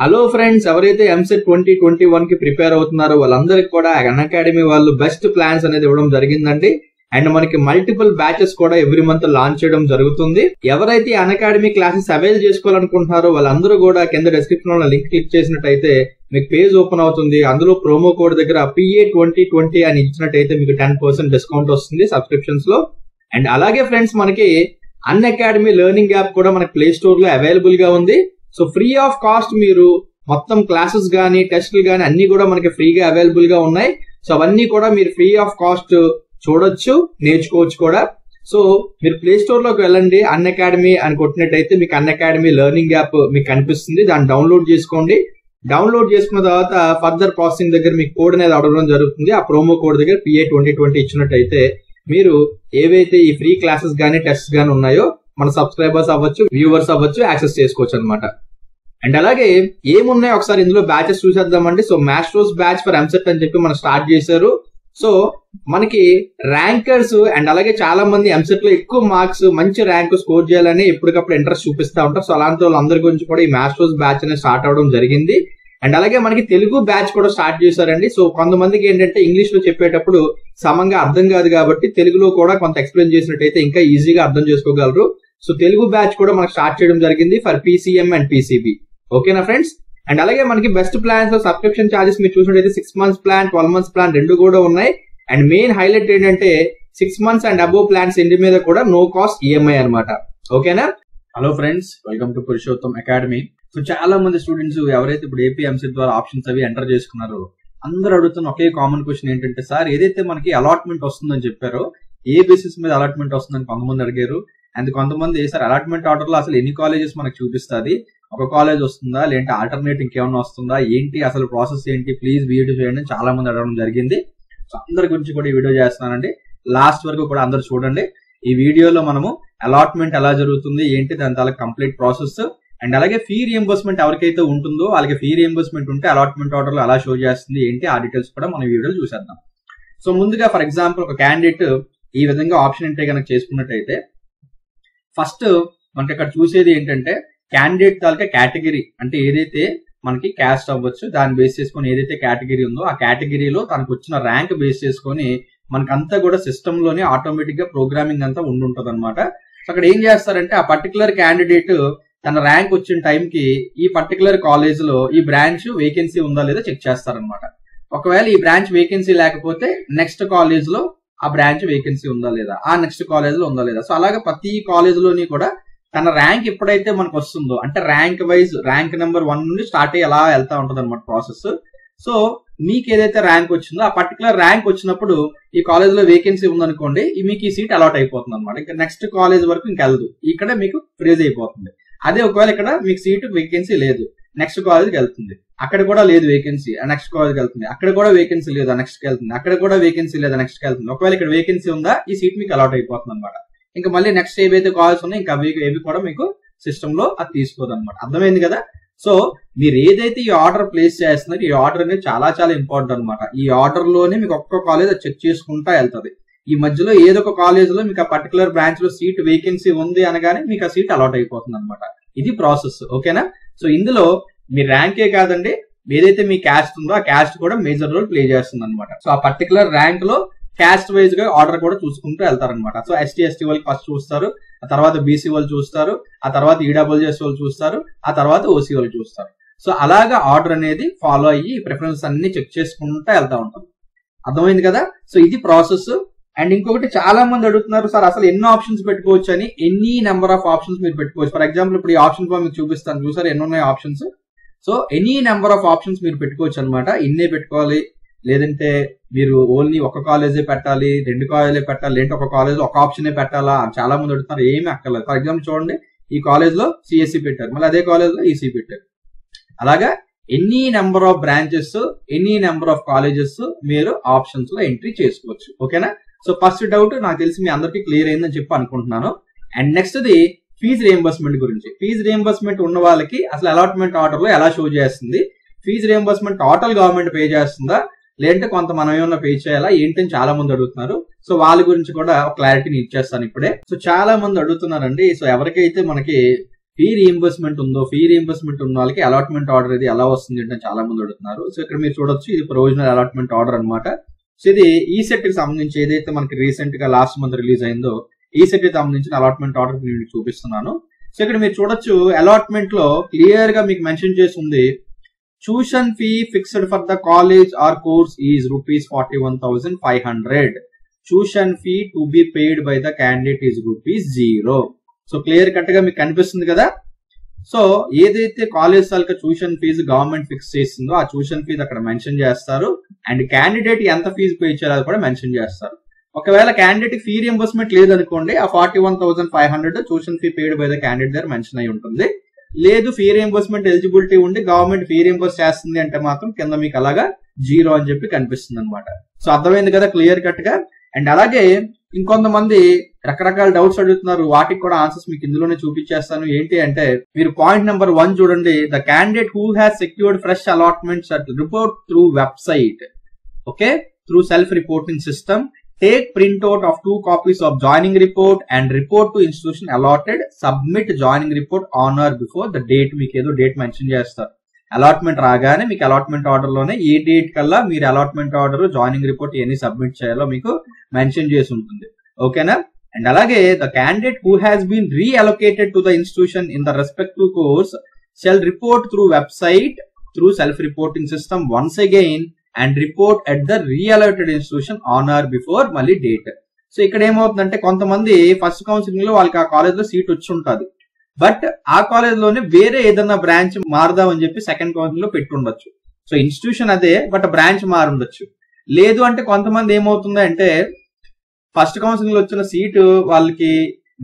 Hello friends, ఎవరైతే ఎంసెట్ 2021 కి prepare అవుతున్నారో వాళ్ళందరికీ కూడా అన్అకాడమీ వాళ్ళు బెస్ట్ ప్లాన్స్ అనేది ఇవ్వడం జరిగిందండి. అండ్ మనకి మల్టిపుల్ బ్యాచెస్ కూడా ఎవ్రీ మంత్ లాంచ్ చేయడం జరుగుతుంది. ఎవరైతే అన్అకాడమీ క్లాసెస్ అవైల్ చేసుకోవాలనుకుంటున్నారో వాళ్ళందరూ కూడా కింద డిస్క్రిప్షన్ లో లింక్ క్లిక్ చేసినట్టయితే మీకు పేజ్ ఓపెన్ అవుతుంది. అందులో ప్రోమో కోడ్ దగ్గర PA2020 అని ఇచ్చినట్టయితే మీకు 10% డిస్కౌంట్ వస్తుంది సబ్స్క్రిప్షన్స్ లో. అండ్ అలాగే ఫ్రెండ్స్, మనకి అన్అకాడమీ లెర్నింగ్ యాప్ కూడా మనకి ప్లే స్టోర్ లో అవైలబుల్ గా ఉంది. సో ఫ్రీ ఆఫ్ కాస్ట్ మీరు మొత్తం క్లాసెస్ గానీ టెస్టులు గానీ అన్ని కూడా మనకి ఫ్రీగా అవైలబుల్ గా ఉన్నాయి. సో అవన్నీ కూడా మీరు ఫ్రీ ఆఫ్ కాస్ట్ చూడొచ్చు, నేర్చుకోవచ్చు కూడా. సో మీరు ప్లే స్టోర్ లోకి వెళ్ళండి, అన్అకాడమీ అని కొట్టినట్టయితే మీకు అన్అకాడమీ లెర్నింగ్ యాప్ మీకు కనిపిస్తుంది. దాన్ని డౌన్లోడ్ చేసుకోండి. డౌన్లోడ్ చేసుకున్న తర్వాత ఫర్దర్ ప్రాసెసింగ్ దగ్గర మీకు కోడ్ అనేది అడగడం జరుగుతుంది. ఆ ప్రోమో కోడ్ దగ్గర PA2020 ఇచ్చినట్టయితే మీరు ఏవైతే ఈ ఫ్రీ క్లాసెస్ గానీ టెస్ట్ గానీ ఉన్నాయో మన సబ్స్క్రైబర్స్ అవ్వచ్చు, వ్యూవర్స్ అవ్వచ్చు, యాక్సెస్ చేసుకోవచ్చు అనమాట. అండ్ అలాగే ఏమున్నాయో ఒకసారి ఇందులో బ్యాచెస్ చూసేద్దామండి. So masters batch for EAMCET అని చెప్పి మనం స్టార్ట్ చేశారు. సో మనకి ర్యాంకర్స్ అండ్ అలాగే చాలా మంది ఎంసెట్ లో ఎక్కువ మార్క్స్ మంచి ర్యాంక్ స్కోర్ చేయాలని ఎప్పటికప్పుడు ఇంట్రెస్ట్ చూపిస్తా ఉంటారు. సో అలాంటి వాళ్ళందరి గురించి కూడా ఈ మాస్టర్స్ బ్యాచ్ అనేది స్టార్ట్ అవడం జరిగింది. అండ్ అలాగే మనకి తెలుగు బ్యాచ్ కూడా స్టార్ట్ చేశారండి. సో కొంతమందికి ఏంటంటే ఇంగ్లీష్ లో చెప్పేటప్పుడు సమంగా అర్థం కాదు కాబట్టి తెలుగులో కూడా కొంత ఎక్స్ప్లెయిన్ చేసినట్టయితే ఇంకా ఈజీగా అర్థం చేసుకోగలరు. సో తెలుగు బ్యాచ్ కూడా మనకు స్టార్ట్ చేయడం జరిగింది ఫర్ PCM అండ్ PCB. ఓకేనా ఫ్రెండ్స్? అండ్ అలాగే మనకి బెస్ట్ ప్లాన్స్ లో సబ్స్క్రిప్షన్ చార్జెస్ మీరు చూసినట్టయితే 6 months ప్లాన్, 12 months ప్లాన్ రెండు కూడా ఉన్నాయి. అండ్ మెయిన్ హైలైట్ ఏంటంటే 6 months అండ్ అబోవ్ ప్లాన్స్ ఇంటి మీద కూడా నో కాస్ట్ EMI అనమాట. ఓకేనా? Hello friends, welcome to Purushottam academy. So చాలా మంది స్టూడెంట్స్ ఎవరైతే ఇప్పుడు AP ఎంసెట్ ద్వారా ఆప్షన్స్ అవి ఎంటర్ చేసుకున్నారో అందరూ అడుగుతున్న ఒకే కామన్ క్వశ్చన్ ఏంటంటే, సార్ ఏదైతే మనకి అలాట్మెంట్ వస్తుందని చెప్పారో ఏ బేసిస్ మీద అలాట్మెంట్ వస్తుందని కొంతమంది అడిగారు. అండ్ కొంతమంది సార్ అలాట్మెంట్ ఆర్డర్ లో అసలు ఎన్ని కాలేజెస్ మనకు చూపిస్తుంది, ఒక కాలేజ్ వస్తుందా లేదంటే ఆల్టర్నేట్ ఇంకేమన్నా వస్తుందా, ఏంటి అసలు ప్రాసెస్ ఏంటి, ప్లీజ్ వీడియో చేయండి చాలా మంది అడగడం జరిగింది. సో అందరి గురించి కూడా ఈ వీడియో చేస్తున్నానండి. లాస్ట్ వరకు కూడా అందరు చూడండి. ఈ వీడియోలో మనము అలాట్మెంట్ ఎలా జరుగుతుంది ఏంటి, దాని తాలూకు కంప్లీట్ ప్రాసెస్ అండ్ అలాగే ఫీ రియంబర్స్మెంట్ ఎవరికైతే ఉంటుందో వాళ్ళకి ఫీ రియంబర్స్మెంట్ ఉంటే అలాట్మెంట్ ఆర్డర్ లో ఎలా షో చేస్తుంది ఏంటి, ఆ డీటెయిల్స్ కూడా మనం ఈ వీడియోలో చూసేద్దాం. సో ముందుగా ఫర్ ఎగ్జాంపుల్ ఒక క్యాండిడేట్ ఈ విధంగా ఆప్షన్ ఎంట్రీ కనుక చేసుకున్నట్టయితే ఫస్ట్ మనకి అక్కడ చూసేది ఏంటంటే క్యాండిడేట్ తాలూకా కేటగిరీ, అంటే ఏదైతే మనకి క్యాస్ట్ అవ్వచ్చు దాన్ని బేస్ చేసుకొని ఏదైతే కేటగిరీ ఉందో ఆ కేటగిరీలో తనకు వచ్చిన ర్యాంక్ బేస్ చేసుకొని మనకంతా కూడా సిస్టమ్ లోనే ఆటోమేటిక్ గా ప్రోగ్రామింగ్ అంతా ఉండుంటది అనమాట. సో అక్కడ ఏం చేస్తారంటే ఆ పర్టికులర్ క్యాండిడేట్ తన ర్యాంక్ వచ్చిన టైంకి ఈ పర్టికులర్ కాలేజ్ లో ఈ బ్రాంచ్ వేకెన్సీ ఉందా లేదా చెక్ చేస్తారనమాట. ఒకవేళ ఈ బ్రాంచ్ వేకెన్సీ లేకపోతే నెక్స్ట్ కాలేజ్ లో ఆ బ్రాంచ్ వేకెన్సీ ఉందా లేదా, ఆ నెక్స్ట్ కాలేజ్ లో ఉందా లేదా. సో అలాగే ప్రతి కాలేజ్ లోని కూడా తన ర్యాంక్ ఎప్పుడైతే మనకు వస్తుందో అంటే ర్యాంక్ వైజ్ ర్యాంక్ నెంబర్ 1 నుండి స్టార్ట్ అయ్యి ఎలా వెళ్తా ఉంటది అనమాట ప్రాసెస్. సో మీకు ఏదైతే ర్యాంక్ వచ్చిందో ఆ పర్టికులర్ ర్యాంక్ వచ్చినప్పుడు ఈ కాలేజ్ లో వేకెన్సీ ఉందనుకోండి, మీకు ఈ సీట్ అలాట్ అయిపోతుంది అనమాట. ఇంకా నెక్స్ట్ కాలేజ్ వరకు ఇంకా వెళ్ళదు, ఇక్కడ మీకు ఫ్రీజ్ అయిపోతుంది. అదే ఒకవేళ ఇక్కడ మీకు సీటు వేకెన్సీ లేదు, నెక్స్ట్ కాలేజ్కి వెళ్తుంది, అక్కడ కూడా లేదు వేకెన్సీ, నెక్స్ట్ కాలేజ్కి వెళ్తుంది, అక్కడ కూడా వేకెన్సీ లేదా నెక్స్ట్ కి వెళ్తుంది, అక్కడ కూడా వేకెన్సీ లేదా నెక్స్ట్ కి వెళ్తుంది. ఒకవేళ ఇక్కడ వేకెన్సీ ఉందా ఈ సీట్ మీకు అలాట్ అయిపోతుంది అనమాట. ఇంకా మళ్ళీ నెక్స్ట్ ఏవైతే కాలేజ్ ఉన్నాయో ఇంకా ఏవి కూడా మీకు సిస్టమ్ లో అది తీసుకోదు అనమాట. అర్థమైంది కదా? సో మీరు ఏదైతే ఈ ఆర్డర్ ప్లేస్ చేస్తున్నారో ఈ ఆర్డర్ అనేది చాలా చాలా ఇంపార్టెంట్ అనమాట. ఈ ఆర్డర్ లోనే మీకు ఒక్క కాలేజ్ చెక్ చేసుకుంటా వెళ్తుంది. ఈ మధ్యలో ఏదో ఒక కాలేజ్ లో మీకు ఆ పర్టికులర్ బ్రాంచ్ లో సీట్ వేకెన్సీ ఉంది అనగానే మీకు ఆ సీట్ అలాట్ అయిపోతుంది అనమాట. ఇది ప్రాసెస్. ఓకేనా? సో ఇందులో మీ ర్యాంకే కాదండి, ఏదైతే మీ క్యాస్ట్ ఉందో ఆ క్యాస్ట్ కూడా మేజర్ రోల్ ప్లే చేస్తుంది అనమాట. సో ఆ పర్టికులర్ ర్యాంక్ లో క్యాస్ట్ వైజ్ గా ఆర్డర్ కూడా చూసుకుంటూ వెళ్తారనమాట. సో ST/ST వాళ్ళకి ఫస్ట్ చూస్తారు, ఆ తర్వాత BC వాళ్ళు చూస్తారు, ఆ తర్వాత EWS వాళ్ళు చూస్తారు, ఆ తర్వాత OC వాళ్ళు చూస్తారు. సో అలాగా ఆర్డర్ అనేది ఫాలో అయ్యి ప్రిఫరెన్స్ అన్ని చెక్ చేసుకుంటూ వెళ్తా ఉంటాం. అర్థమైంది కదా? సో ఇది ప్రాసెస్. అండ్ ఇంకొకటి చాలా మంది అడుగుతున్నారు, సార్ అసలు ఎన్ని ఆప్షన్స్ పెట్టుకోవచ్చు అని. ఎనీ నెంబర్ ఆఫ్ ఆప్షన్స్ మీరు పెట్టుకోవచ్చు. ఫర్ ఎగ్జాంపుల్ ఇప్పుడు ఈ ఆప్షన్ ఫామ్ మీకు చూపిస్తాను, చూసారు ఎన్ని ఉన్నాయి options. So any number of options మీరు పెట్టుకోవచ్చు అనమాట. ఇన్నే పెట్టుకోవాలి, లేదంటే మీరు ఓన్లీ ఒక కాలేజే పెట్టాలి, 2 కాలేజీలే పెట్టాలి, లేదంటే ఒక కాలేజ్ ఒక ఆప్షనే పెట్టాలా చాలా మంది అడుగుతున్నారు. ఏమీ అక్కర్లేదు. ఫర్ ఎగ్జాంపుల్ చూడండి, ఈ కాలేజ్ లో CSE పెట్టారు, మళ్ళీ అదే కాలేజ్ లో EC పెట్టారు. అలాగా any number of branches, any number of colleges మీరు ఆప్షన్స్ లో ఎంట్రీ చేసుకోవచ్చు. ఓకేనా? సో ఫస్ట్ డౌట్ నాకు తెలిసి మీ అందరికీ క్లియర్ అయిందని చెప్పి అనుకుంటున్నాను. And next the fee reimbursement గురించి. ఫీజు రియంబర్స్మెంట్ ఉన్న వాళ్ళకి అసలు అలాట్మెంట్ ఆర్డర్ లో ఎలా షో చేస్తుంది, fee reimbursement total government pay చేస్తుందా లేదంటే కొంత మనం ఏమన్నా పే చేయాలా ఏంటని చాలా మంది అడుగుతున్నారు. సో వాళ్ళ గురించి కూడా క్లారిటీని ఇచ్చేస్తాను ఇప్పుడే. సో చాలా మంది అడుగుతున్నారండి. సో ఎవరికైతే మనకి ఫీ రీఎంబర్స్మెంట్ ఉందో, ఫీ రీఎంబర్స్మెంట్ ఉన్న వాళ్ళకి అలాట్మెంట్ ఆర్డర్ ఇది ఎలా వస్తుంది అంటే చాలా మంది అడుగుతున్నారు. సో ఇక్కడ మీరు చూడొచ్చు, ఇది ప్రొవిజనల్ అలాట్మెంట్ ఆర్డర్ అనమాట. సో ఇది ఈ సెట్ కి సంబంధించి ఏదైతే మనకి రీసెంట్ గా లాస్ట్ మంత్ రిలీజ్ అయిందో ఈ సెట్ కి సంబంధించిన అలాట్మెంట్ ఆర్డర్ నేను చూపిస్తున్నాను. సో ఇక్కడ మీరు చూడొచ్చు, అలాట్మెంట్ లో క్లియర్ గా మీకు మెన్షన్ చేసి ఉంది, tuition fee fixed for the college are course is ₹41,500. Tuition fee to be paid by the candidate is ₹0. So clear cut గా మీకు కనిపిస్తుంది కదా. సో ఏదైతే కాలేజ్ తాలూకా ట్యూషన్ ఫీజు గవర్నమెంట్ ఫిక్స్ చేసిందో ఆ ట్యూషన్ ఫీజు అక్కడ మెన్షన్ చేస్తారు. అండ్ క్యాండిడేట్ ఎంత ఫీజు పే చేయాలో కూడా మెన్షన్ చేస్తారు. ఒకవేళ క్యాండిడేట్ ఫీ రియంబర్స్మెంట్ లేదనుకోండి, ఆ 41,500 tuition fee paid by the candidate దగ్గర మెన్షన్ అయి ఉంటుంది. లేదు ఫీ రియంబర్స్మెంట్ ఎలిజిబిలిటీ ఉండి గవర్నమెంట్ ఫీ రియంబర్స్ చేస్తుంది అంటే మాత్రం కింద మీకు అలాగా 0 అని చెప్పి కనిపిస్తుంది అనమాట. సో అర్థమైంది కదా క్లియర్ కట్ గా. అండ్ అలాగే ఇంకొంతమంది రకరకాల డౌట్స్ అడుగుతున్నారు, వాటికి కూడా ఆన్సర్స్ మీకు ఇందులోనే చూపించేస్తాను. ఏంటి అంటే మీరు పాయింట్ నెంబర్ 1 చూడండి, the candidate who has secured fresh allotments at report through website, okay, through self reporting system, take printout of 2 copies of joining report and report to institution allotted, submit joining report on or before the date. మీకు ఏదో date mention చేస్తారు. Allotment రాగానే మీకు allotment order లోనే ఏ date కల్లా మీరు allotment order, joining report ఎన్ని submit చేయాలో మీకు మెన్షన్ చేసి ఉంటుంది. ఓకేనా. అండ్ అలాగే the candidate who has been reallocated to the institution in the respective course shall report through website through self reporting system once again and report at the reallocated institution on or before మళ్ళీ date. So ఇక్కడ ఏమవుతుందంటే కొంతమంది first counselling లో వాళ్ళకి ఆ college లో seat వచ్చి ఉంటుంది, బట్ ఆ కాలేజ్ లోనే వేరే ఏదన్నా బ్రాంచ్ మారుదామని చెప్పి సెకండ్ కౌన్సిలింగ్ లో పెట్టుండొచ్చు. సో ఇన్స్టిట్యూషన్ అదే బట్ బ్రాంచ్ మారుండొచ్చు. లేదు అంటే కొంతమంది ఏమవుతుంది అంటే ఫస్ట్ కౌన్సిలింగ్ లో వచ్చిన సీటు వాళ్ళకి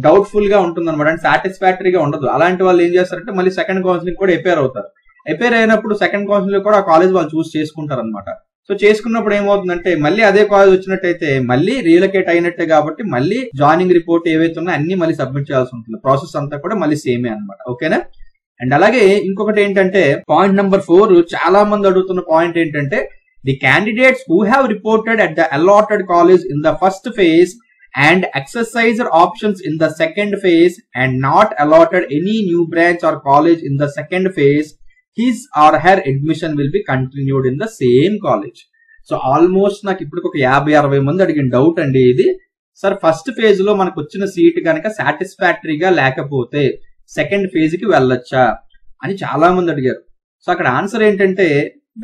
డౌట్ఫుల్ గా ఉంటుంది అనమాట, అంటే సాటిస్ఫాక్టరీగా ఉండదు. అలాంటి వాళ్ళు ఏం చేస్తారంటే మళ్ళీ సెకండ్ కౌన్సిలింగ్ కూడా ఎపేర్ అవుతారు. ఎపేర్ అయినప్పుడు సెకండ్ కౌన్సిలింగ్ కూడా ఆ కాలేజ్ వాళ్ళు చూస్ చేసుకుంటారు అనమాట. సో చేసుకున్నప్పుడు ఏమవుతుందంటే మళ్ళీ అదే కాలేజ్ వచ్చినట్టయితే మళ్ళీ రీలొకేట్ అయినట్టే కాబట్టి మళ్ళీ జాయినింగ్ రిపోర్ట్ ఏవైతే ఉన్నాయో అన్ని మళ్ళీ సబ్మిట్ చేయాల్సి ఉంటుంది. ప్రాసెస్ అంతా కూడా మళ్ళీ సేమే అనమాట. ఓకేనా. అండ్ అలాగే ఇంకొకటి ఏంటంటే పాయింట్ నెంబర్ 4 చాలా మంది అడుగుతున్న పాయింట్ ఏంటంటే the candidates who have reported at the allotted college in the first phase and exercised options in the second phase and not allotted any new branch or college in the second phase, his or her admission will be continued in the same college. So almost నాకు ఇప్పుడు ఒక 50-60 మంది అడిగిన doubt అండి ఇది. Sir first phase లో మనకు వచ్చిన సీట్ కనుక సాటిస్ఫాక్టరీగా లేకపోతే సెకండ్ ఫేజ్ కి వెళ్ళొచ్చా అని చాలా మంది అడిగారు. సో అక్కడ ఆన్సర్ ఏంటంటే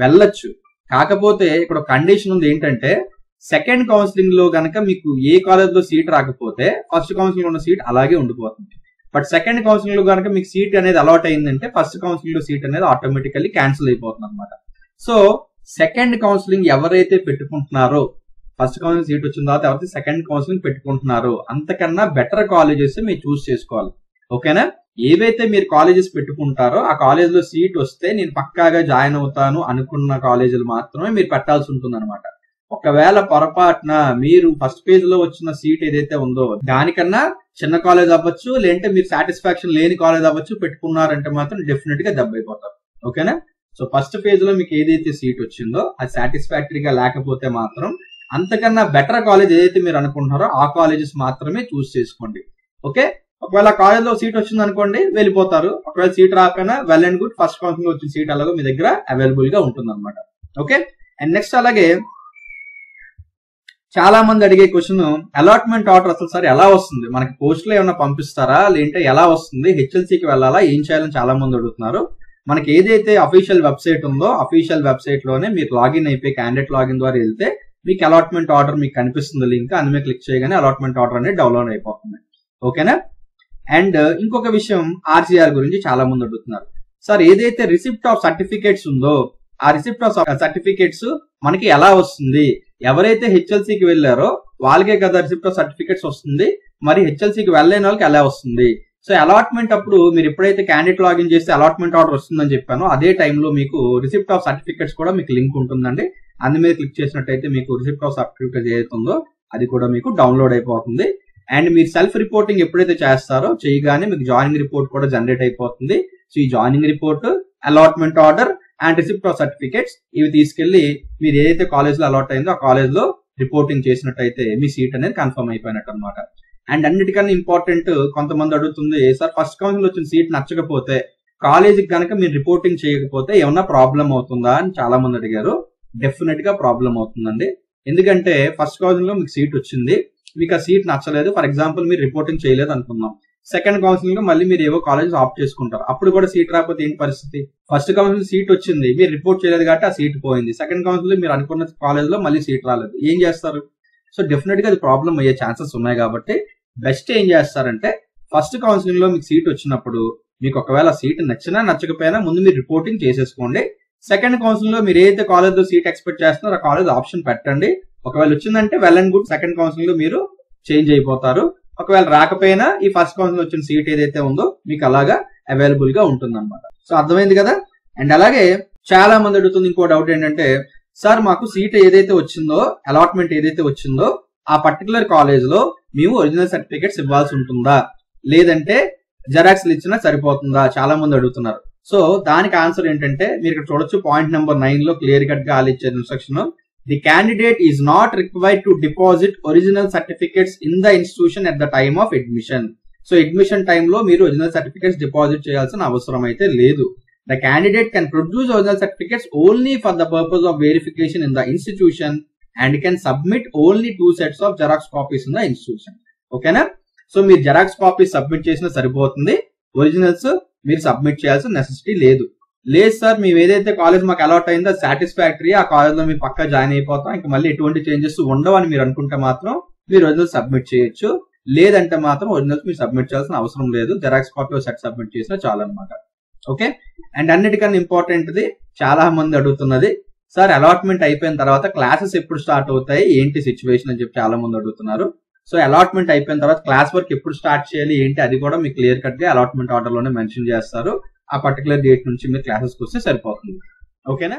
వెళ్ళొచ్చు, కాకపోతే ఇక్కడ కండిషన్ ఉంది ఏంటంటే సెకండ్ కౌన్సిలింగ్ లో గనక మీకు ఏ కాలేజ్ లో సీట్ రాకపోతే ఫస్ట్ కౌన్సిలింగ్ ఉన్న సీట్ అలాగే ఉండిపోతుంది. బట్ సెకండ్ కౌన్సిలింగ్ లో కనుక మీకు సీట్ అనేది అలాట్ అయిందంటే ఫస్ట్ కౌన్సిలింగ్ లో సీట్ అనేది ఆటోమేటికల్లీ క్యాన్సిల్ అయిపోతుంది అనమాట. సో సెకండ్ కౌన్సిలింగ్ ఎవరైతే పెట్టుకుంటున్నారో, ఫస్ట్ కౌన్సిలింగ్ సీట్ వచ్చిన తర్వాత ఎవరైతే సెకండ్ కౌన్సిలింగ్ పెట్టుకుంటున్నారో అంతకన్నా బెటర్ కాలేజెస్ మీరు చూస్ చేసుకోవాలి. ఓకేనా. ఏవైతే మీరు కాలేజెస్ పెట్టుకుంటారో ఆ కాలేజ్ లో సీట్ వస్తే నేను పక్కాగా జాయిన్ అవుతాను అనుకున్న కాలేజీలు మాత్రమే మీరు పెట్టాల్సి ఉంటుంది అనమాట. ఒకవేళ పొరపాటున మీరు ఫస్ట్ పేజ్ లో వచ్చిన సీట్ ఏదైతే ఉందో దానికన్నా చిన్న కాలేజ్ అవ్వచ్చు, లేదంటే మీరు సాటిస్ఫాక్షన్ లేని కాలేజ్ అవ్వచ్చు పెట్టుకున్నారంటే మాత్రం డెఫినెట్ గా దెబ్బైపోతారు. ఓకేనా. సో ఫస్ట్ పేజ్ లో మీకు ఏదైతే సీట్ వచ్చిందో అది సాటిస్ఫాక్టరీగా లేకపోతే మాత్రం అంతకన్నా బెటర్ కాలేజ్ ఏదైతే మీరు అనుకుంటున్నారో ఆ కాలేజెస్ మాత్రమే చూస్ చేసుకోండి. ఓకే. ఒకవేళ కాలేజ్ లో సీట్ వచ్చింది అనుకోండి వెళ్ళిపోతారు, ఒకవేళ సీట్ రాకపోయినా well and good, first counselling వచ్చిన సీట్ అలాగే మీ దగ్గర అవైలబుల్ గా ఉంటుంది అనమాట. ఓకే. అండ్ నెక్స్ట్ అలాగే చాలా మంది అడిగే క్వశ్చన్, అలాట్మెంట్ ఆర్డర్ అసలు సార్ ఎలా వస్తుంది, మనకి పోస్ట్ లో ఏమైనా పంపిస్తారా లేదంటే ఎలా వస్తుంది, హెచ్ఎల్సీకి వెళ్ళాలా, ఏం చేయాలని చాలా మంది అడుగుతున్నారు. మనకి ఏదైతే అఫీషియల్ వెబ్సైట్ ఉందో అఫీషియల్ వెబ్సైట్ లోనే మీరు లాగిన్ అయిపోయి క్యాండిడేట్ లాగిన్ ద్వారా వెళ్తే మీకు అలాట్మెంట్ ఆర్డర్ మీకు కనిపిస్తుంది లింక్, అందు మీద క్లిక్ చేయగానే అలాట్మెంట్ ఆర్డర్ అనేది డౌన్లోడ్ అయిపోతుంది. ఓకేనా. అండ్ ఇంకొక విషయం ఆర్సీఆర్ గురించి చాలా మంది అడుగుతున్నారు. సార్ ఏదైతే రిసిప్ట్ ఆఫ్ సర్టిఫికేట్స్ ఉందో ఆ రిసిప్ట్ ఆఫ్ సర్టిఫికేట్స్ మనకి ఎలా వస్తుంది, ఎవరైతే హెచ్ఎల్సీకి వెళ్ళారో వాళ్ళకే కదా రిసిప్ట్ ఆఫ్ సర్టిఫికేట్స్ వస్తుంది, మరి హెచ్ఎల్సీకి వెళ్ళలేని వాళ్ళకి ఎలా వస్తుంది. సో అలాట్మెంట్ అప్పుడు మీరు ఎప్పుడైతే క్యాండిడేట్ లాగిన్ చేస్తే అలాట్మెంట్ ఆర్డర్ వస్తుందని చెప్పానో అదే టైంలో మీకు రిసిప్ట్ ఆఫ్ సర్టిఫికేట్స్ కూడా మీకు లింక్ ఉంటుందండి. అందు మీద క్లిక్ చేసినట్టయితే మీకు రిసిప్ట్ ఆఫ్ సర్టిఫికేట్ ఏదైతుందో అది కూడా మీకు డౌన్లోడ్ అయిపోతుంది. అండ్ మీరు సెల్ఫ్ రిపోర్టింగ్ ఎప్పుడైతే చేస్తారో చేయగానే మీకు జాయినింగ్ రిపోర్ట్ కూడా జనరేట్ అయిపోతుంది. సో ఈ joining report, allotment order and receipt of certificates ఇవి తీసుకెళ్లి మీరు ఏదైతే కాలేజ్ లో అలాట్ అయిందో ఆ కాలేజ్ లో రిపోర్టింగ్ చేసినట్టయితే మీ సీట్ అనేది కన్ఫర్మ్ అయిపోయినట్టు అనమాట. అండ్ అన్నిటికన్నా ఇంపార్టెంట్, కొంతమంది అడుగుతుంది సార్ ఫస్ట్ కౌన్సిల్ వచ్చిన సీట్ నచ్చకపోతే కాలేజీకి కనుక మీరు రిపోర్టింగ్ చేయకపోతే ఏమన్నా ప్రాబ్లం అవుతుందా అని చాలా మంది అడిగారు. డెఫినెట్ గా ప్రాబ్లం అవుతుందండి. ఎందుకంటే ఫస్ట్ కౌన్సిల్ లో మీకు సీట్ వచ్చింది, మీకు ఆ సీట్ నచ్చలేదు, ఫర్ ఎగ్జాంపుల్ మీరు రిపోర్టింగ్ చేయలేదు అనుకుందాం. సెకండ్ కౌన్సిలింగ్ లో మళ్ళీ మీరు ఏవో కాలేజ్ ఆప్ట్ చేసుకుంటారు, అప్పుడు కూడా సీట్ రాకపోతే ఏంటి పరిస్థితి? ఫస్ట్ కౌన్సిల్ సీట్ వచ్చింది, మీరు రిపోర్ట్ చేయలేదు కాబట్టి ఆ సీట్ పోయింది. సెకండ్ కౌన్సిల్ మీరు అనుకున్న కాలేజ్ లో మళ్ళీ సీట్ రాలేదు, ఏం చేస్తారు? సో డెఫినెట్ గా అది ప్రాబ్లం అయ్యే ఛాన్సెస్ ఉన్నాయి. కాబట్టి బెస్ట్ ఏం చేస్తారంటే ఫస్ట్ కౌన్సిలింగ్ లో మీకు సీట్ వచ్చినప్పుడు మీకు ఒకవేళ సీట్ నచ్చినా నచ్చకపోయినా ముందు మీరు రిపోర్టింగ్ చేసేసుకోండి. సెకండ్ కౌన్సిలింగ్ లో మీరు ఏదైతే కాలేజ్ లో సీట్ ఎక్స్పెక్ట్ చేస్తున్నారో ఆ కాలేజ్ ఆప్షన్ పెట్టండి. ఒకవేళ వచ్చిందంటే well and good, second counselling లో మీరు చేంజ్ అయిపోతారు. ఒకవేళ రాకపోయినా ఈ ఫస్ట్ కౌన్సిల్ వచ్చిన సీట్ ఏదైతే ఉందో మీకు అలాగా అవైలబుల్ గా ఉంటుంది అనమాట. సో అర్థమైంది కదా. అండ్ అలాగే చాలా మంది అడుగుతుంది ఇంకో డౌట్ ఏంటంటే, సార్ మాకు సీట్ ఏదైతే వచ్చిందో, అలాట్మెంట్ ఏదైతే వచ్చిందో ఆ పర్టికులర్ కాలేజ్ లో మేము ఒరిజినల్ సర్టిఫికేట్స్ ఇవ్వాల్సి ఉంటుందా, లేదంటే జెరాక్స్లు ఇచ్చినా సరిపోతుందా? చాలా మంది అడుగుతున్నారు. సో దానికి ఆన్సర్ ఏంటంటే, మీరు ఇక్కడ చూడొచ్చు పాయింట్ నెంబర్ 9 లో క్లియర్ కట్ గా వాళ్ళు ఇచ్చే instruction, the candidate is not required to deposit original certificates in the institution at the time of admission. So admission టైంలో మీరు ఒరిజినల్ సర్టిఫికేట్స్ డిపాజిట్ చేయాల్సిన అవసరం అయితే లేదు. The candidate can produce original certificates only for the purpose of verification in the institution and can submit only 2 sets of xerox copies in the institution. ఓకేనా? So మీరు xerox copies submit చేసినా సరిపోతుంది, originals మీరు submit చేయాల్సిన necessity లేదు. లేదు sir మేము ఏదైతే కాలేజ్ మాకు అలాట్ అయిందో సాటిస్ఫాక్టరీ, ఆ కాలేజ్ లో మీరు పక్కా జాయిన్ అయిపోతాం, ఇంకా మళ్ళీ ఎటువంటి చేంజెస్ ఉండవు అని మీరు అనుకుంటే మాత్రం మీరు ఒరిజినల్ సబ్మిట్ చేయొచ్చు. లేదంటే మాత్రం ఒరిజినల్స్ మీరు సబ్మిట్ చేయాల్సిన అవసరం లేదు, జెరాక్స్ కాపీ సెట్ సబ్మిట్ చేసినా చాలు అనమాట. ఓకే. అండ్ అన్నిటికన్నా ఇంపార్టెంట్ది చాలా మంది అడుగుతున్నది, సార్ అలాట్మెంట్ అయిపోయిన తర్వాత క్లాసెస్ ఎప్పుడు స్టార్ట్ అవుతాయి, ఏంటి సిచ్యువేషన్ అని చెప్పి చాలా మంది అడుగుతున్నారు. సో అలాట్మెంట్ అయిపోయిన తర్వాత క్లాస్ వర్క్ ఎప్పుడు స్టార్ట్ చేయాలి ఏంటి అది కూడా మీకు క్లియర్ కట్ గా అలాట్మెంట్ ఆర్డర్ లోనే మెన్షన్ చేస్తారు. ఆ పర్టికులర్ డేట్ నుంచి మీరు క్లాసెస్కి వస్తే సరిపోతుంది. ఓకేనా?